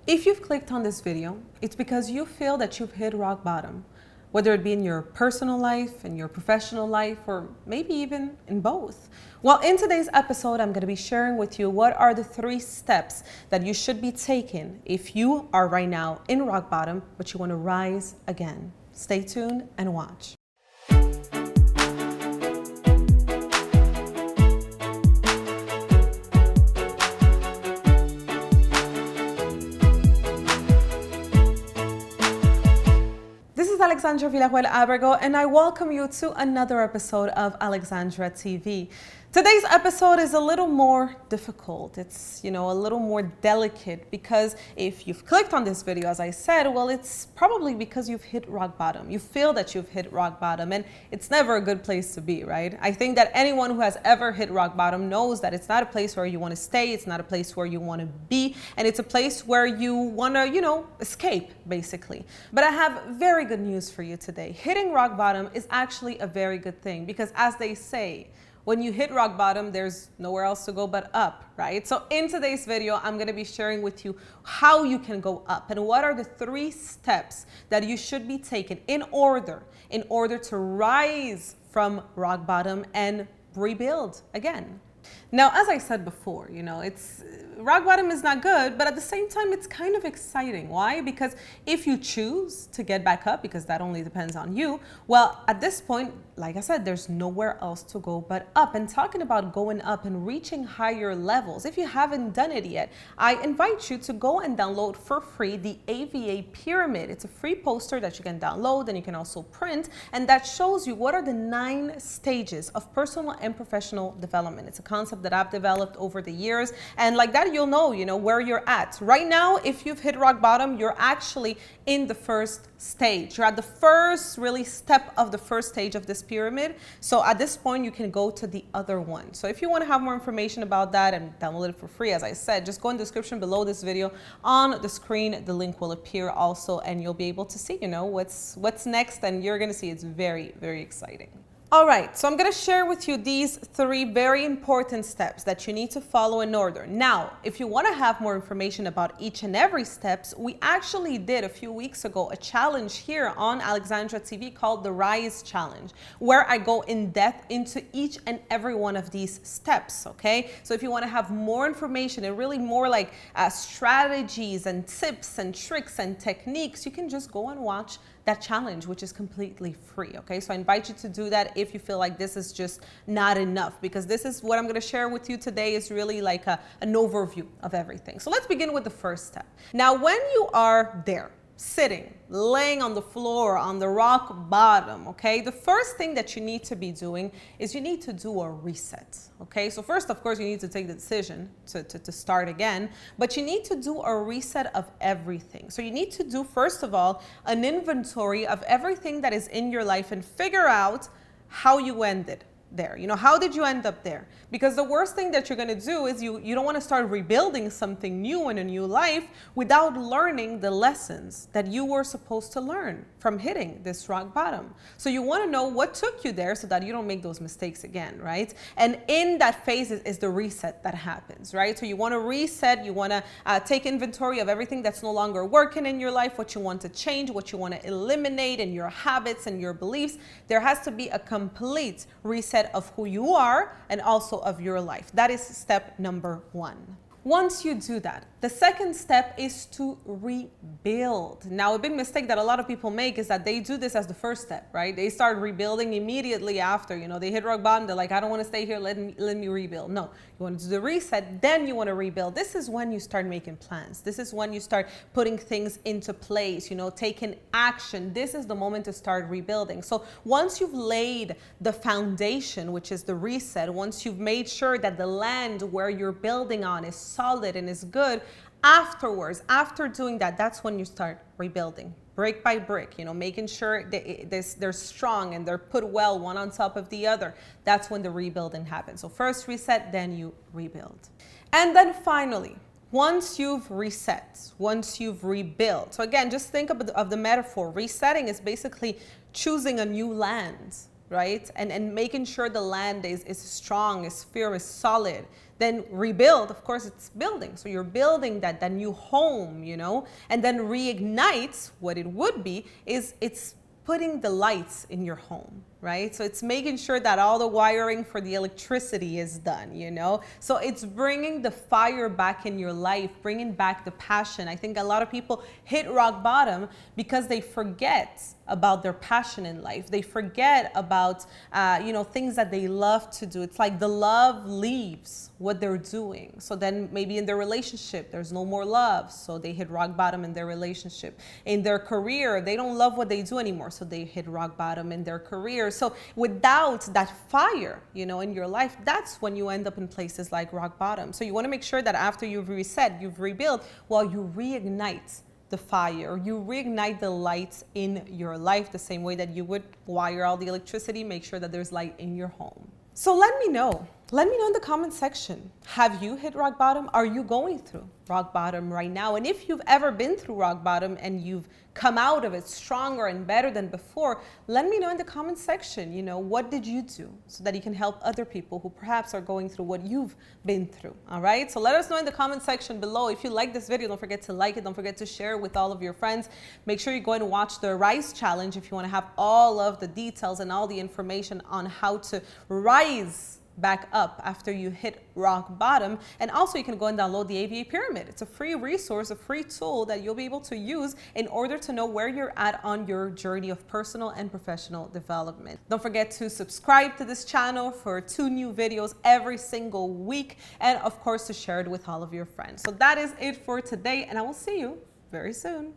If you've clicked on this video, it's because you feel that you've hit rock bottom, whether it be in your personal life, in your professional life, or maybe even in both. Well, in today's episode, I'm going to be sharing with you what are the 3 steps that you should be taking if you are right now in rock bottom, but you want to rise again. Stay tuned and watch. This is Alexandra Villarroel Abrego, and I welcome you to another episode of AlexandraTV. Today's episode is a little more difficult. It's, a little more delicate because if you've clicked on this video, as I said, well, it's probably because you've hit rock bottom. You feel that you've hit rock bottom, and it's never a good place to be, right? I think that anyone who has ever hit rock bottom knows that it's not a place where you want to stay. It's not a place where you want to be, and it's a place where you want to, escape, basically. But I have very good news for you today. Hitting rock bottom is actually a very good thing because, as they say, when you hit rock bottom, there's nowhere else to go but up, right? So in today's video, I'm gonna be sharing with you how you can go up and what are the 3 steps that you should be taking in order to rise from rock bottom and rebuild again. Now, as I said before, it's rock bottom is not good, but at the same time, it's kind of exciting. Why? Because if you choose to get back up, because that only depends on you, well, at this point, like I said, there's nowhere else to go but up. And talking about going up and reaching higher levels, if you haven't done it yet, I invite you to go and download for free the A.V.A pyramid. It's a free poster that you can download and you can also print, and that shows you what are the 9 stages of personal and professional development. It's a concept that I've developed over the years, and like that you'll know where you're at. Right now, if you've hit rock bottom, you're actually in the first stage. You're at the first really step of the first stage of this pyramid. So at this point, you can go to the other one. So if you want to have more information about that and download it for free, as I said, just go in the description below this video. On the screen, the link will appear also, and you'll be able to see, what's next, and you're going to see it's very, very exciting. All right, so I'm going to share with you these 3 very important steps that you need to follow in order. Now, if you want to have more information about each and every steps, we actually did a few weeks ago a challenge here on AlexandraTV called the Rise Challenge, where I go in depth into each and every one of these steps, okay? So if you want to have more information and really more like strategies and tips and tricks and techniques, you can just go and watch that challenge, which is completely free, okay? So I invite you to do that if you feel like this is just not enough, because this is what I'm gonna share with you today is really like an overview of everything. So let's begin with the first step. Now, when you are there, sitting, laying on the floor, on the rock bottom, okay? The first thing that you need to be doing is you need to do a reset, okay? So first, of course, you need to take the decision to start again, but you need to do a reset of everything. So you need to do, first of all, an inventory of everything that is in your life and figure out how you ended there. How did you end up there? Because the worst thing that you're going to do is you don't want to start rebuilding something new in a new life without learning the lessons that you were supposed to learn from hitting this rock bottom. So you want to know what took you there so that you don't make those mistakes again, right? And in that phase is the reset that happens, right? So you want to reset, you want to take inventory of everything that's no longer working in your life, what you want to change, what you want to eliminate in your habits and your beliefs. There has to be a complete reset of who you are and also of your life. That is step number 1. Once you do that, the second step is to rebuild. Now, a big mistake that a lot of people make is that they do this as the first step, right? They start rebuilding immediately after, they hit rock bottom. They're like, I don't want to stay here. Let me rebuild. No, you want to do the reset, then you want to rebuild. This is when you start making plans. This is when you start putting things into place, taking action. This is the moment to start rebuilding. So once you've laid the foundation, which is the reset, once you've made sure that the land where you're building on is solid and is good, afterwards, after doing that, that's when you start rebuilding brick by brick, making sure that they're strong and they're put well one on top of the other. That's when the rebuilding happens. So first reset, then you rebuild. And then finally, once you've reset, once you've rebuilt. So again, just think of the metaphor. Resetting is basically choosing a new land. right? And making sure the land is strong, is firm, is solid. Then rebuild, of course, it's building. So you're building that new home, you know? And then reignite, what it would be, is it's putting the lights in your home, right? So it's making sure that all the wiring for the electricity is done, you know? So it's bringing the fire back in your life, bringing back the passion. I think a lot of people hit rock bottom because they forget about their passion in life. They forget about, you know, things that they love to do. It's like the love leaves what they're doing. So then maybe in their relationship, there's no more love. So they hit rock bottom in their relationship. In their career, they don't love what they do anymore. So they hit rock bottom in their career. So without that fire, you know, in your life, that's when you end up in places like rock bottom. So you want to make sure that after you've reset, you've rebuilt, well, you reignite the fire, you reignite the lights in your life the same way that you would wire all the electricity, make sure that there's light in your home. So let me know in the comment section, have you hit rock bottom? Are you going through rock bottom right now? And if you've ever been through rock bottom and you've come out of it stronger and better than before, let me know in the comment section, you know, what did you do so that you can help other people who perhaps are going through what you've been through, all right? So let us know in the comment section below. If you like this video, don't forget to like it. Don't forget to share it with all of your friends. Make sure you go and watch the Rise Challenge if you want to have all of the details and all the information on how to rise back up after you hit rock bottom. And also you can go and download the A.V.A pyramid. It's a free resource, a free tool that you'll be able to use in order to know where you're at on your journey of personal and professional development. Don't forget to subscribe to this channel for 2 new videos every single week, and of course to share it with all of your friends. So that is it for today, and I will see you very soon.